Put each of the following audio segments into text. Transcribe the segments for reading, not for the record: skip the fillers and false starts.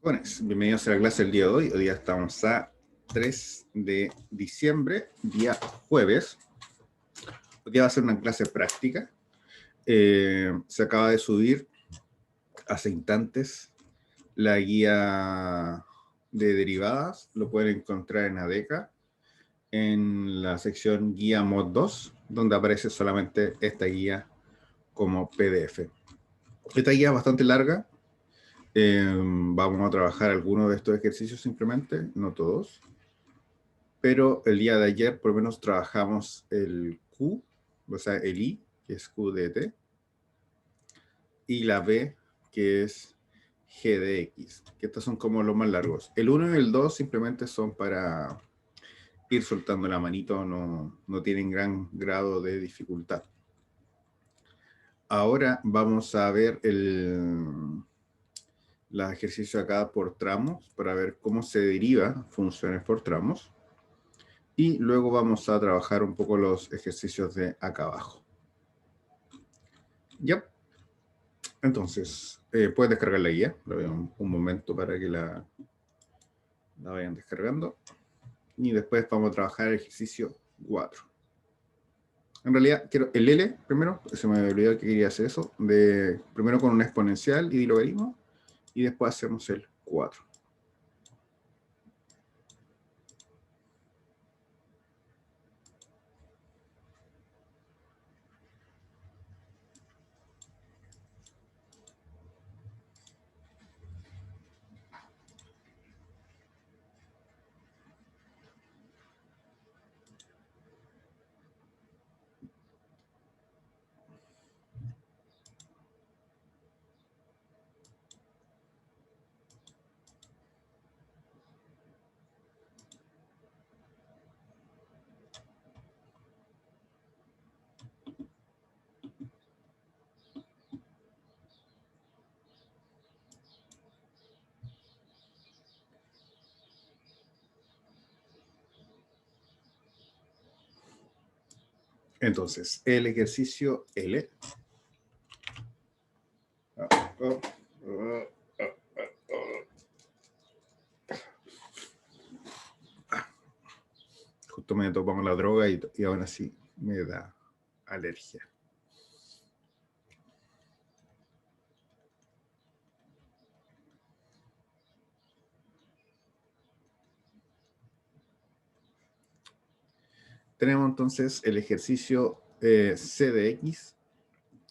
Jóvenes, bienvenidos a la clase del día de hoy. Hoy día estamos a 3 de diciembre, día jueves. Hoy día va a ser una clase práctica. Se acaba de subir hace instantes la guía de derivadas. Lo pueden encontrar en ADECA, en la sección guía mod 2, donde aparece solamente esta guía como PDF. Esta guía es bastante larga. Vamos a trabajar algunos de estos ejercicios simplemente, no todos. Pero el día de ayer por lo menos trabajamos el Q, o sea, el I, que es Q de T, y la B, que es G de X, que estos son como los más largos. El 1 y el 2 simplemente son para ir soltando la manito, no tienen gran grado de dificultad. Ahora vamos a ver los ejercicios acá por tramos, para ver cómo se deriva funciones por tramos. Y luego vamos a trabajar un poco los ejercicios de acá abajo. Ya. Entonces, puedes descargar la guía. Lo voy a un momento para que la vayan descargando. Y después vamos a trabajar el ejercicio 4. En realidad, quiero el L primero. Se me olvidó que quería hacer eso. Primero con un exponencial y de logaritmo. Y después hacemos el 4. Entonces, el ejercicio L. Justo me topo con la droga y aún así me da alergia. Tenemos entonces el ejercicio C de X.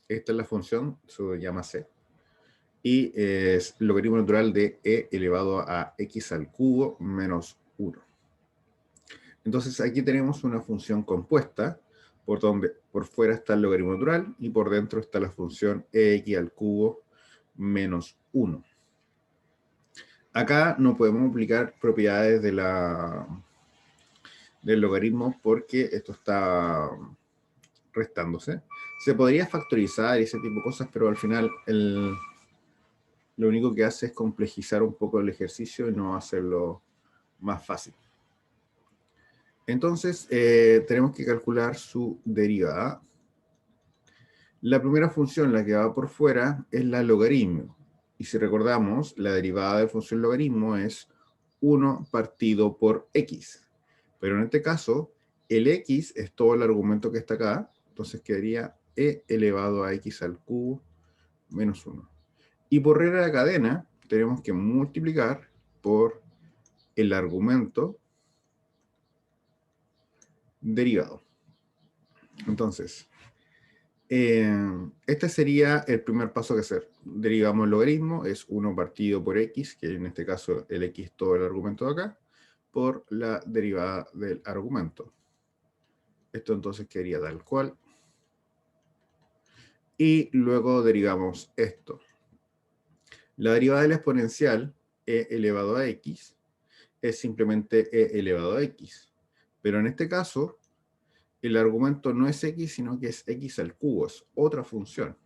Esta es la función, se llama C. Y es logaritmo natural de e elevado a x al cubo menos 1. Entonces aquí tenemos una función compuesta, por donde por fuera está el logaritmo natural y por dentro está la función ex al cubo menos 1. Acá no podemos aplicar propiedades del logaritmo porque esto está restándose. Se podría factorizar y ese tipo de cosas, pero al final lo único que hace es complejizar un poco el ejercicio y no hacerlo más fácil. Entonces, tenemos que calcular su derivada. La primera función, la que va por fuera, es la logaritmo. Y si recordamos, la derivada de función logaritmo es 1 partido por x. Pero en este caso, el x es todo el argumento que está acá. Entonces quedaría e elevado a x al cubo menos 1. Y por regla de cadena, tenemos que multiplicar por el argumento derivado. Entonces, este sería el primer paso que hacer. Derivamos el logaritmo, es 1 partido por x, que en este caso el x todo el argumento de acá, por la derivada del argumento. Esto entonces quedaría tal cual. Y luego derivamos esto. La derivada del exponencial, e elevado a x, es simplemente e elevado a x. Pero en este caso, el argumento no es x, sino que es x al cubo, es otra función.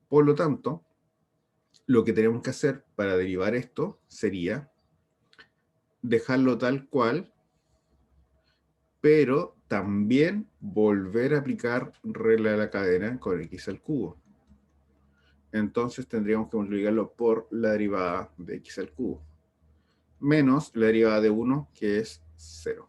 Por lo tanto, lo que tenemos que hacer para derivar esto sería dejarlo tal cual, pero también volver a aplicar regla de la cadena con x al cubo. entonces tendríamos que multiplicarlo por la derivada de x al cubo, menos la derivada de 1, que es 0.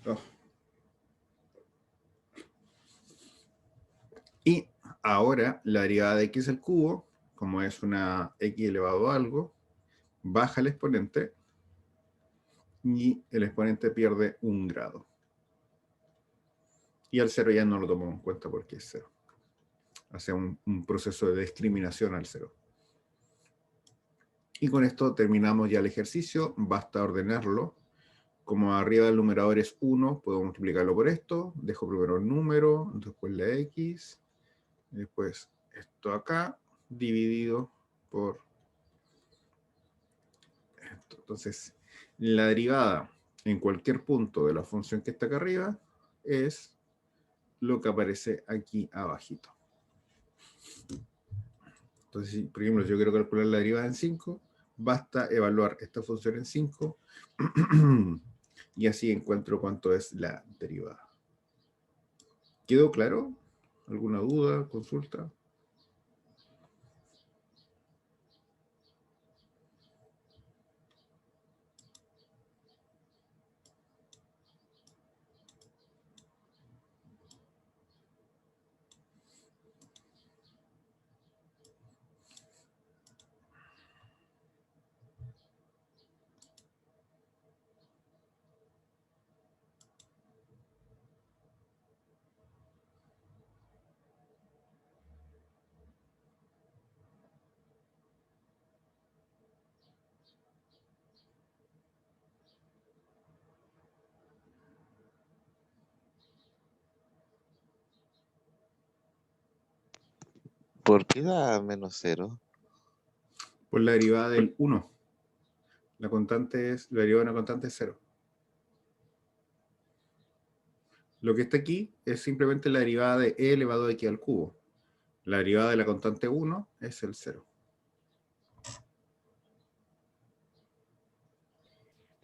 Oh. Y ahora la derivada de x al cubo, como es una x elevado a algo, baja el exponente y el exponente pierde 1 grado. Y al 0 ya no lo tomamos en cuenta porque es 0. Hace un proceso de discriminación al 0. Y con esto terminamos ya el ejercicio. Basta ordenarlo. Como arriba del numerador es 1, puedo multiplicarlo por esto. Dejo primero el número, después la x, después esto acá, dividido por esto. Entonces, la derivada en cualquier punto de la función que está acá arriba es lo que aparece aquí abajito. Entonces, si, por ejemplo, yo quiero calcular la derivada en 5, basta evaluar esta función en 5 y así encuentro cuánto es la derivada. ¿Quedó claro? ¿Alguna duda, consulta? ¿Por qué da menos 0? Por la derivada del 1. La derivada de una constante es 0. Lo que está aquí es simplemente la derivada de e elevado a x al cubo. La derivada de la constante 1 es el 0.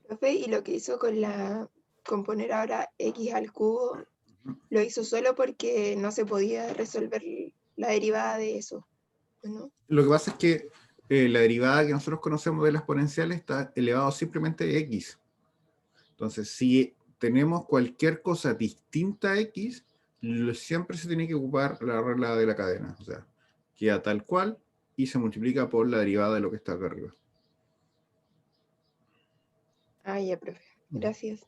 Profe, y lo que hizo con poner ahora x al cubo, lo hizo solo porque no se podía resolver la derivada de eso, ¿no? Lo que pasa es que la derivada que nosotros conocemos de la exponencial está elevado simplemente a x. Entonces, si tenemos cualquier cosa distinta a x, siempre se tiene que ocupar la regla de la cadena. O sea, queda tal cual y se multiplica por la derivada de lo que está acá arriba. Ah, ya, profe. Gracias.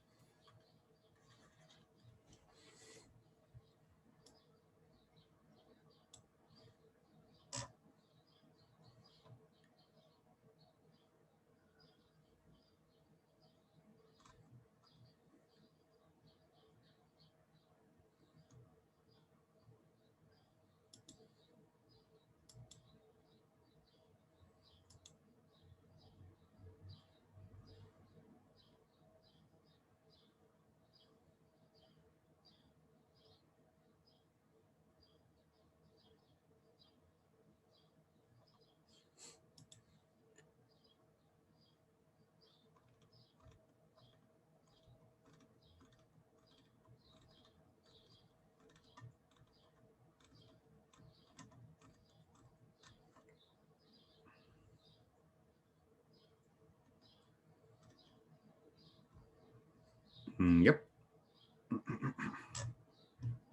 Yep.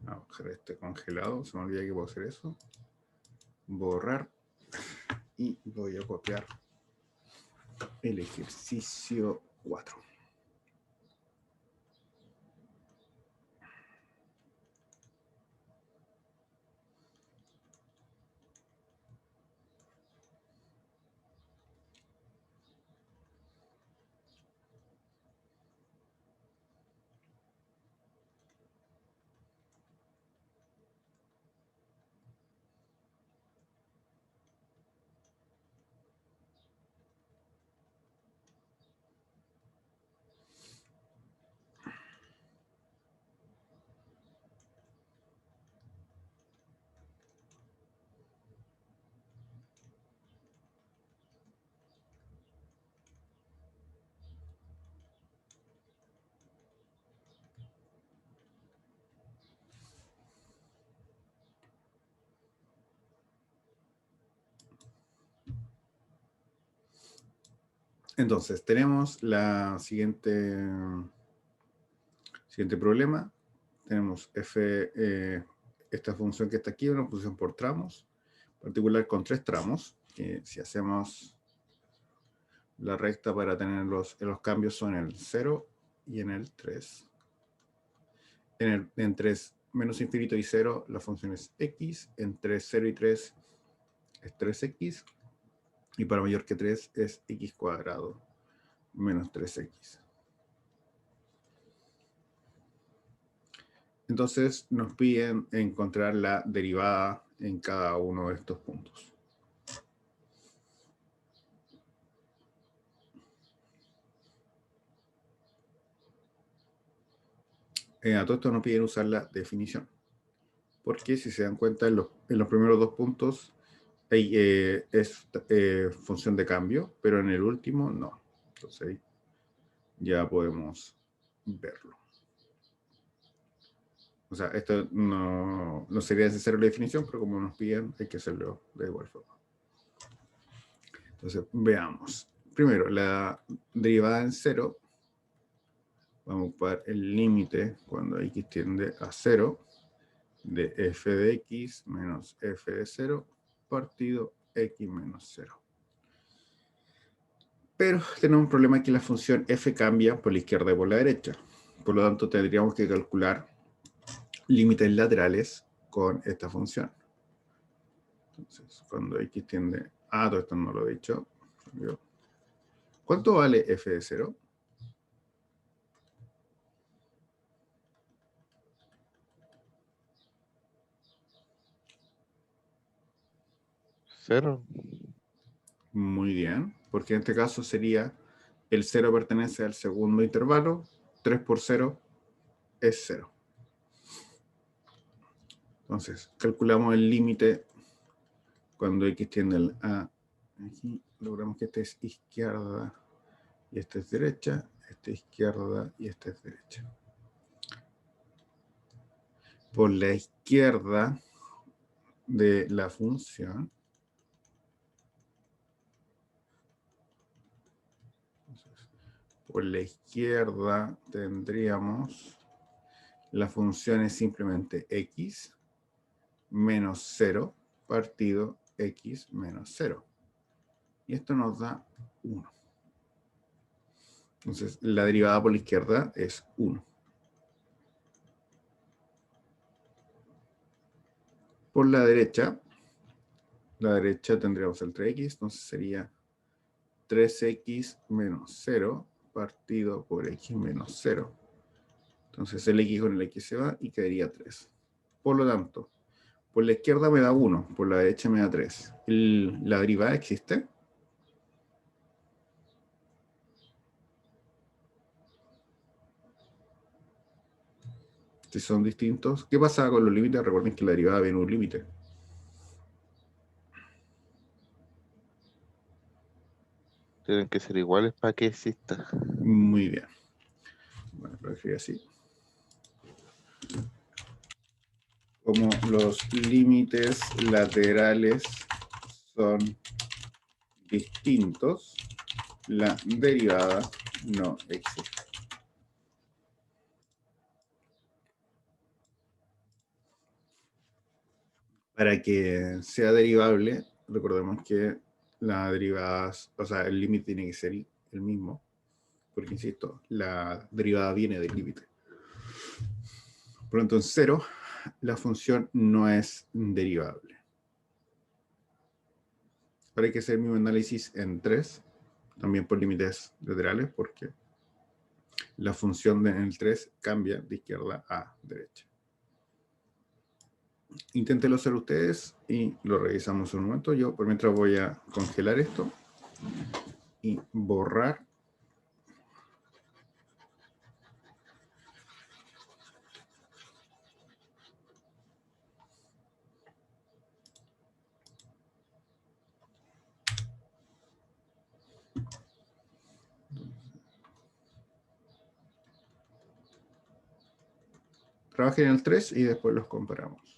Vamos a dejar este congelado. Se me olvida que puedo hacer eso. Borrar. Y voy a copiar el ejercicio 4. Entonces, tenemos la siguiente problema. Tenemos esta función que está aquí, una función por tramos, particular con 3 tramos, que si hacemos la recta para tener los cambios son en el 0 y en el 3. En 3 menos infinito y 0 la función es x, entre 0 y 3 es 3x, y para mayor que 3 es x cuadrado menos 3x. Entonces nos piden encontrar la derivada en cada uno de estos puntos. A todo esto nos piden usar la definición. Porque si se dan cuenta, en los primeros 2 puntos es función de cambio, pero en el último no. Entonces ahí ya podemos verlo. O sea, esto no sería necesario la definición, pero como nos piden, hay que hacerlo de igual forma. Entonces, veamos. Primero, la derivada en 0. Vamos a ocupar el límite cuando x tiende a 0 de f de x menos f de 0 partido x menos 0. Pero tenemos un problema que la función f cambia por la izquierda y por la derecha. Por lo tanto, tendríamos que calcular límites laterales con esta función. Entonces, cuando x tiende a... todo esto no lo he dicho. ¿Cuánto vale f de 0? Cero. Muy bien, porque en este caso sería el 0 pertenece al segundo intervalo, 3 por 0 es 0. Entonces, calculamos el límite cuando x tiende a... Aquí logramos que esta es izquierda y esta es derecha, esta es izquierda y esta es derecha. Por la izquierda de la función, por la izquierda tendríamos la función es simplemente x menos 0 partido x menos 0. Y esto nos da 1. Entonces, la derivada por la izquierda es 1. Por la derecha tendríamos el 3x, entonces sería 3x menos 0 partido por x menos 0. Entonces el x con el x se va y quedaría 3. Por lo tanto, por la izquierda me da 1, por la derecha me da 3. ¿La derivada existe? Si son distintos. ¿Qué pasa con los límites? Recuerden que la derivada viene un límite. Tienen que ser iguales para que exista. Muy bien. Bueno, lo escribí así. Como los límites laterales son distintos, la derivada no existe. Para que sea derivable, recordemos que la derivada, o sea, el límite tiene que ser el mismo, porque insisto, la derivada viene del límite. Por lo tanto, en 0, la función no es derivable. Ahora hay que hacer el mismo análisis en 3, también por límites laterales, porque la función en el 3 cambia de izquierda a derecha. Inténtenlo hacer ustedes y lo revisamos en un momento. Yo por mientras voy a congelar esto y borrar. Trabajen en el 3 y después los comparamos.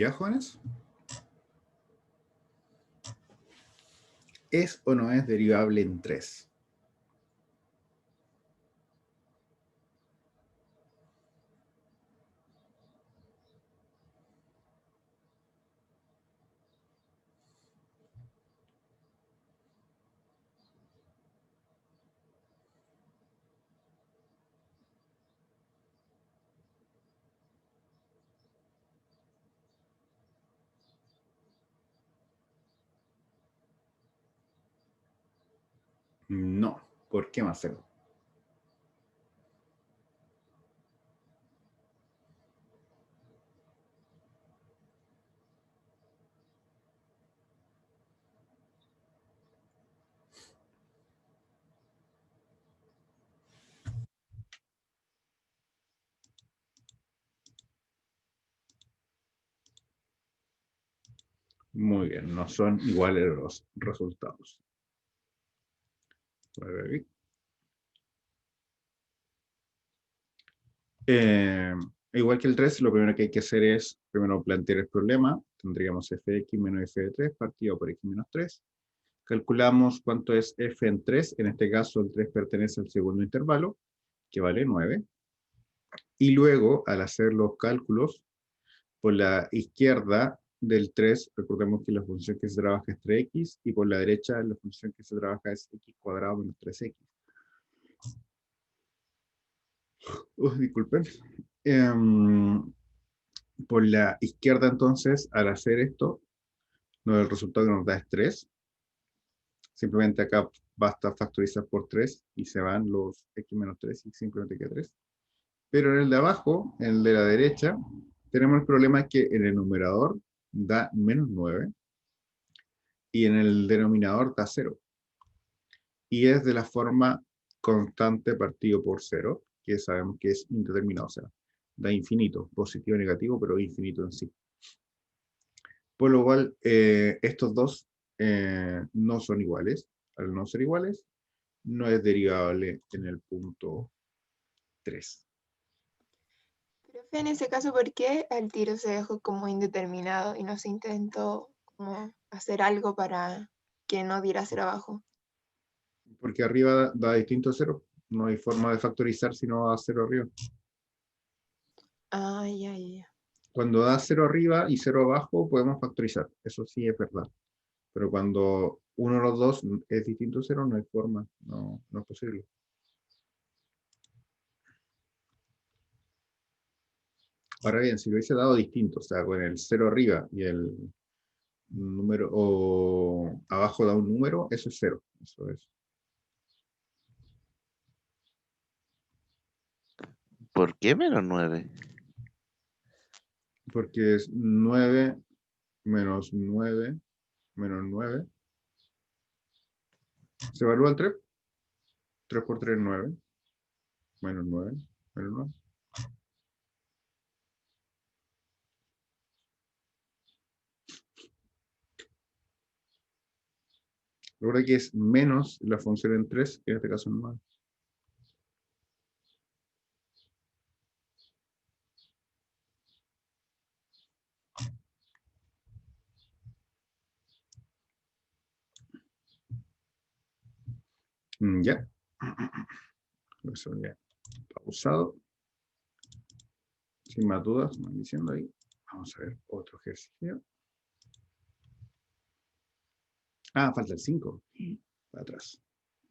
¿Ya, jóvenes? ¿Es o no es derivable en 3? No. ¿Por qué, Marcelo? Muy bien, no son iguales los resultados. A ver aquí. Igual que el 3, lo primero que hay que hacer es primero plantear el problema. Tendríamos f de x menos f de 3 partido por x menos 3. Calculamos cuánto es f en 3. En este caso, el 3 pertenece al segundo intervalo, que vale 9. Y luego, al hacer los cálculos, por la izquierda del 3, recordemos que la función que se trabaja es 3x, y por la derecha la función que se trabaja es x cuadrado menos 3x. Disculpen. Por la izquierda, entonces, al hacer esto, el resultado que nos da es 3. Simplemente acá basta factorizar por 3 y se van los x menos 3 y simplemente queda 3. Pero en el de abajo, en el de la derecha, tenemos el problema que en el numerador da menos 9 y en el denominador da 0. Y es de la forma constante partido por 0, que sabemos que es indeterminado, o sea, da infinito, positivo o negativo, pero infinito en sí. Por lo cual, estos dos no son iguales. Al no ser iguales, no es derivable en el punto 3. Profe, en ese caso, ¿por qué al tiro se dejó como indeterminado y no se intentó como hacer algo para que no diera cero abajo? Porque arriba da distinto a 0. No hay forma de factorizar si no da 0 arriba. Ah, ya, ya. Cuando da 0 arriba y 0 abajo, podemos factorizar. Eso sí es verdad. Pero cuando uno de los dos es distinto a 0, no hay forma. No, no es posible. Ahora bien, si lo hubiese dado distinto, o sea, con el 0 arriba y el número, o abajo da un número, eso es 0. Eso es. ¿Por qué menos 9? Porque es 9 menos 9 menos 9. ¿Se evalúa el 3? 3 por 3 es 9. Menos 9. Menos 9. Recuerda que es menos la función en 3, que en este caso es 9. Ya. Eso ya pausado. Sin más dudas, van diciendo ahí. Vamos a ver otro ejercicio. Ah, falta el 5. Para atrás.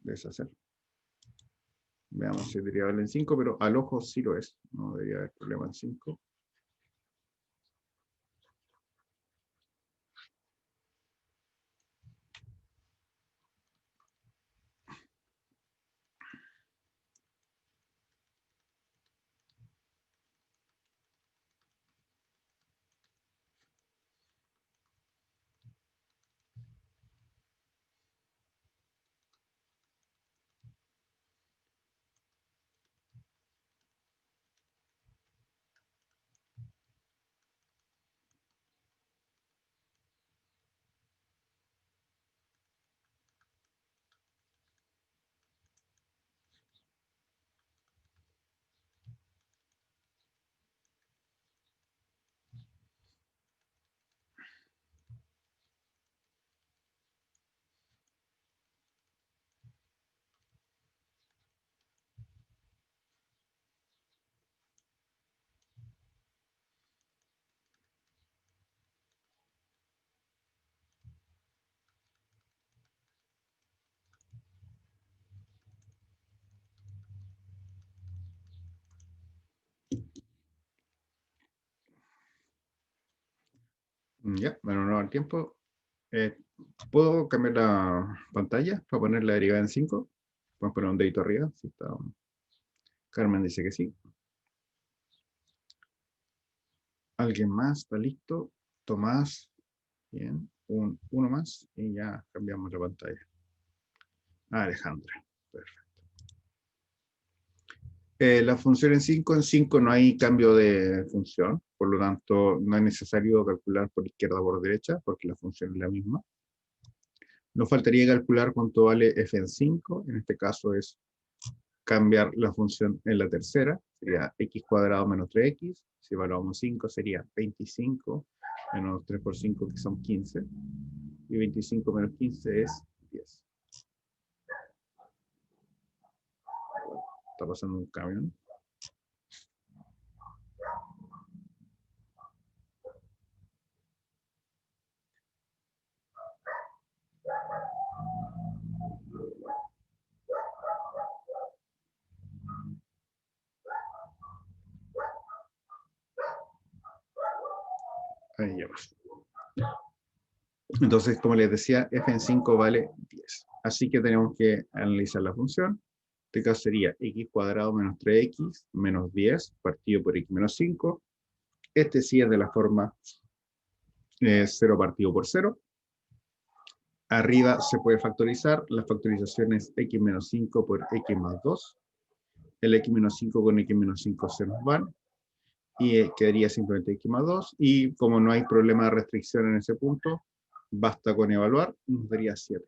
Deshacer. Veamos si es derivable en 5, pero al ojo sí lo es. No debería haber problema en 5. Ya, bueno, no al tiempo. ¿Puedo cambiar la pantalla para poner la derivada en 5? Podemos poner un dedito arriba. Si está... Carmen dice que sí. ¿Alguien más? ¿Está listo? Tomás. Bien. Uno más y ya cambiamos la pantalla. Alejandra. Perfecto. La función en 5 no hay cambio de función, por lo tanto no es necesario calcular por izquierda o por derecha, porque la función es la misma. Nos faltaría calcular cuánto vale f en 5, en este caso es cambiar la función en la tercera, sería x cuadrado menos 3x, si evaluamos 5 sería 25, menos 3 por 5 que son 15, y 25 menos 15 es 10. Está pasando un camión. Ahí ya pasó. Entonces, como les decía, f en 5 vale 10. Así que tenemos que analizar la función. En este caso sería x cuadrado menos 3x menos 10 partido por x menos 5. Este sí es de la forma 0 partido por 0. Arriba se puede factorizar. La factorización es x menos 5 por x más 2. El x menos 5 con x menos 5 se nos van. Y quedaría simplemente x más 2. Y como no hay problema de restricción en ese punto, basta con evaluar, nos daría 7.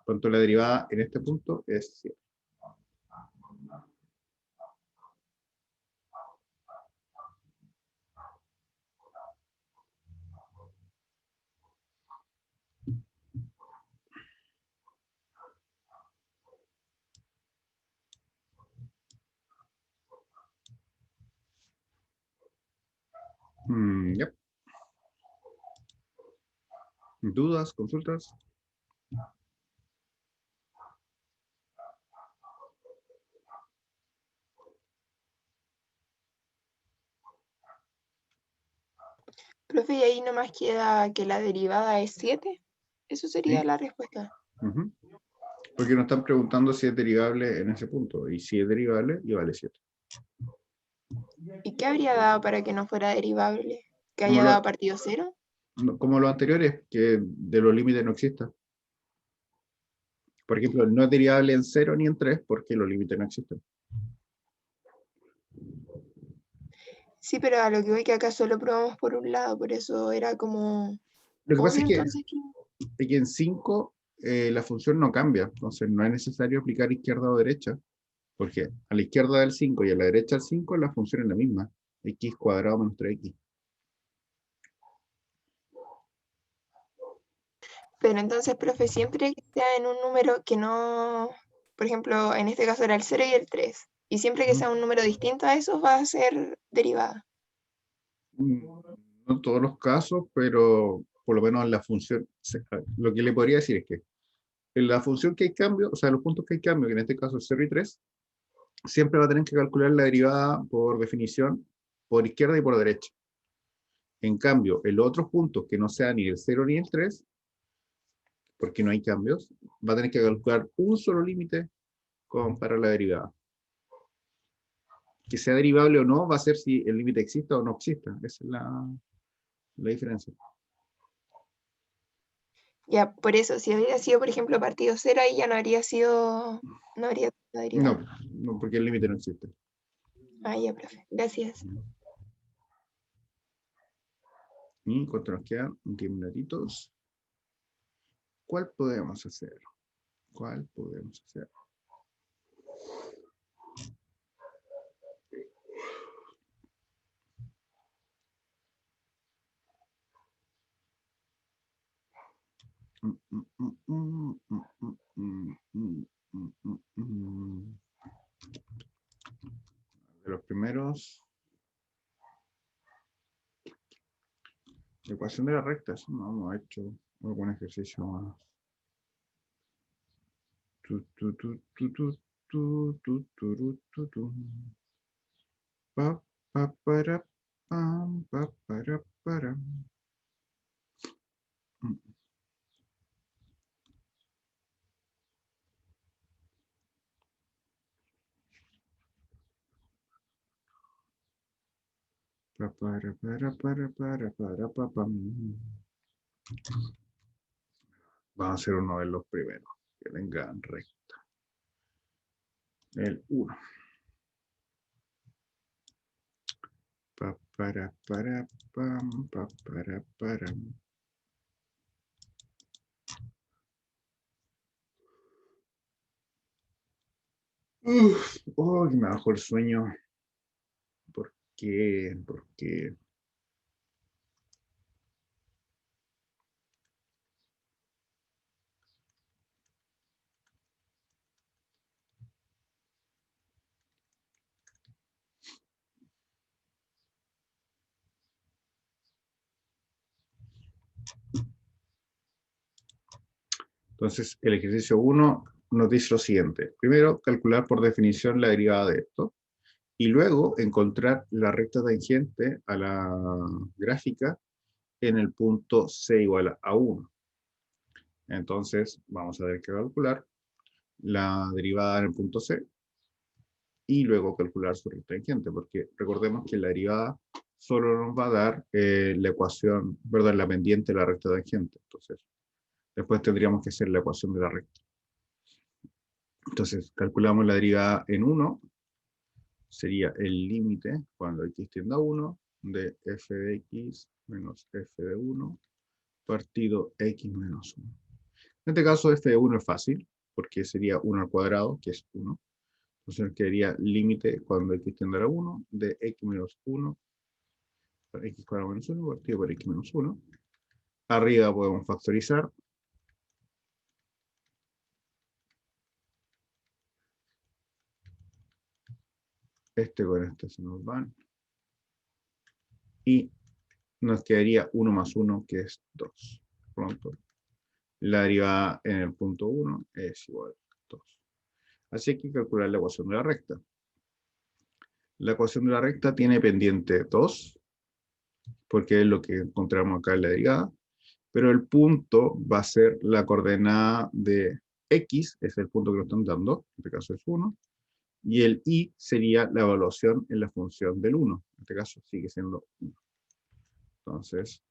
Por tanto, la derivada en este punto es 7. Yep. ¿Dudas? ¿Consultas? Profe, y ahí nomás queda que la derivada es 7. Eso sería Sí. la respuesta. Porque nos están preguntando si es derivable en ese punto. Y si es derivable, y vale 7. ¿Y qué habría dado para que no fuera derivable? ¿Que Como haya dado lo, partido 0? como lo anteriores, que de los límites no exista. Por ejemplo, no es derivable en 0 ni en 3 porque los límites no existen. Sí, pero a lo que voy que acá solo probamos por un lado, por eso era como Lo que pasa obvio es entonces que... que en 5 la función no cambia. Entonces no es necesario aplicar izquierda o derecha. Porque a la izquierda del 5 y a la derecha del 5 la función es la misma. X cuadrado menos 3x. Pero entonces, profe, siempre que sea en un número que no, por ejemplo, en este caso era el 0 y el 3, y siempre que sea un número distinto a esos va a ser derivada. No en todos los casos, pero por lo menos en la función, lo que le podría decir es que en la función que hay cambio, o sea, los puntos que hay cambio, que en este caso es 0 y 3, siempre va a tener que calcular la derivada por definición por izquierda y por derecha. En cambio, en los otros puntos que no sean ni el 0 ni el 3, porque no hay cambios, va a tener que calcular un solo límite para la derivada. Que sea derivable o no, va a ser si el límite exista o no exista. Esa es la diferencia. Ya, por eso, si hubiera sido, por ejemplo, partido 0, ahí ya no habría sido, no habría la derivada. No, no, porque el límite no existe. Ah, ya, profe, gracias. ¿Y cuánto nos quedan? 10 minutitos. ¿Cuál podemos hacer? ¿Cuál podemos hacer? De los primeros, ecuación de las rectas, no hemos hecho algún ejercicio más. Pa, pa, para, pam, pa, para. Vamos a hacer uno de los primeros que vengan recta. El 1. Oh, que me bajó el sueño. ¿Por qué? ¿Por qué? Entonces, el ejercicio 1 nos dice lo siguiente. Primero, calcular por definición la derivada de esto. Y luego, encontrar la recta tangente a la gráfica en el punto c igual a 1. Entonces, vamos a tener que calcular la derivada en el punto c y luego calcular su recta tangente, porque recordemos que la derivada solo nos va a dar la ecuación, perdón, la pendiente de la recta tangente. Entonces, después tendríamos que hacer la ecuación de la recta. Entonces, calculamos la derivada en 1, sería el límite cuando x tiende a 1 de f de x menos f de 1 partido x menos 1. En este caso, f de 1 es fácil, porque sería 1 al cuadrado, que es 1. Entonces quedaría límite cuando x tiende a 1 de x menos 1 por x cuadrado menos 1 partido por x menos 1. Arriba podemos factorizar. Este con este se nos van. Y nos quedaría 1 más 1, que es 2. Por lo tanto, la derivada en el punto 1 es igual a 2. Así que hay que calcular la ecuación de la recta. La ecuación de la recta tiene pendiente 2, porque es lo que encontramos acá en la derivada, pero el punto va a ser la coordenada de x, es el punto que nos están dando, en este caso es 1, y el y sería la evaluación en la función del 1, en este caso sigue siendo 1. Entonces,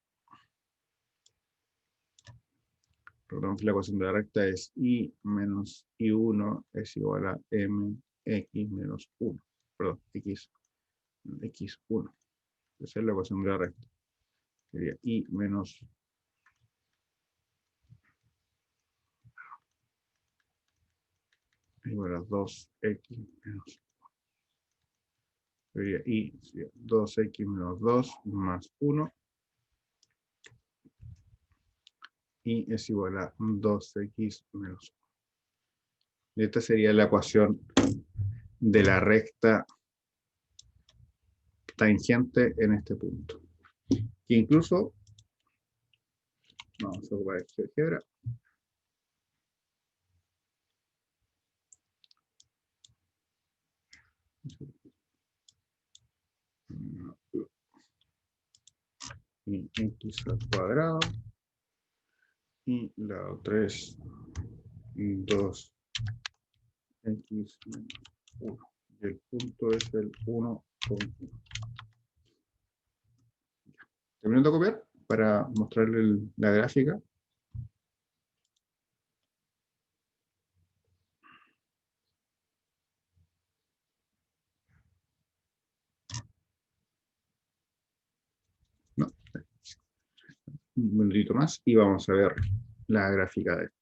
recordemos que la ecuación de la recta es y menos y1 es igual a mx menos 1, perdón, x1. Esa es la ecuación de la recta. Sería y menos igual a 2x menos 1. Sería y 2x menos 2 más 1. Y es igual a 2x menos 1. Esta sería la ecuación de la recta tangente en este punto. Que incluso, vamos a ocupar esta álgebra. Y x al cuadrado. Y la otra es 2x menos 1. Y el punto es el 1,1. Terminando de copiar para mostrarle la gráfica. No, un minutito más y vamos a ver la gráfica de esto.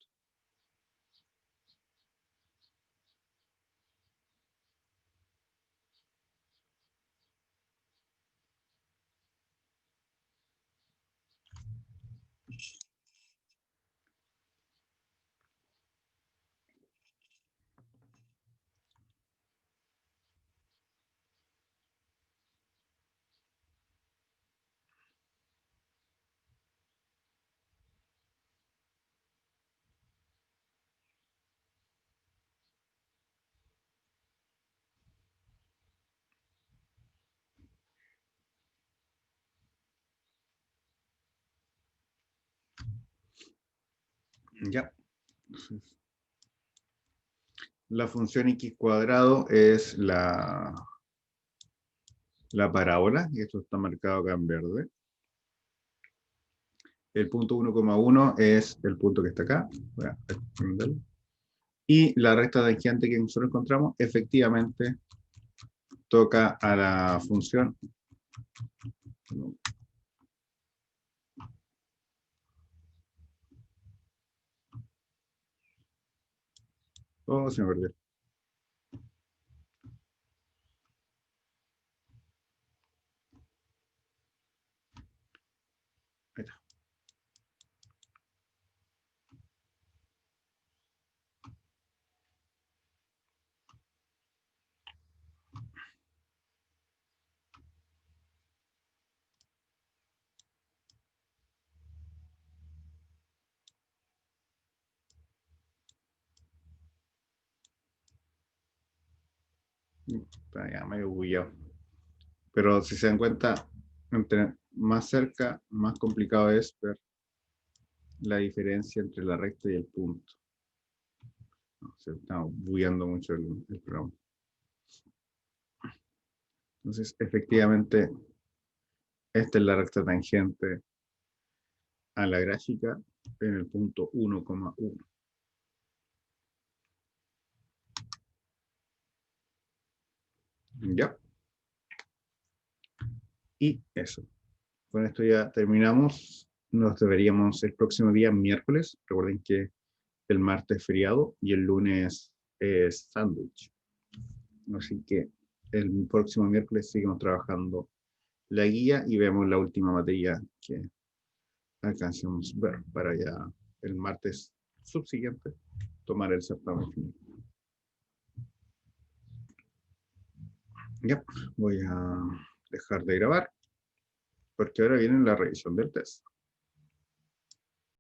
Ya. La función x cuadrado es la la parábola, y esto está marcado acá en verde. El punto 1,1 es el punto que está acá. Voy a extenderlo. Y la recta tangente que nosotros encontramos efectivamente toca a la función. Oh, se me perdió. Ahí está. Está ya medio bugueado. Pero si se dan cuenta, entre más cerca, más complicado es ver la diferencia entre la recta y el punto. No, se está bugueando mucho el programa. Entonces, efectivamente, esta es la recta tangente a la gráfica en el punto 1,1. ¿Ya? Y eso. Con esto ya terminamos. Nos deberíamos el próximo día, miércoles. Recuerden que el martes es feriado y el lunes es sándwich. Así que el próximo miércoles seguimos trabajando la guía y vemos la última materia que alcancemos ver para ya el martes subsiguiente tomar el certamen final. Ya, voy a dejar de grabar porque ahora viene la revisión del test.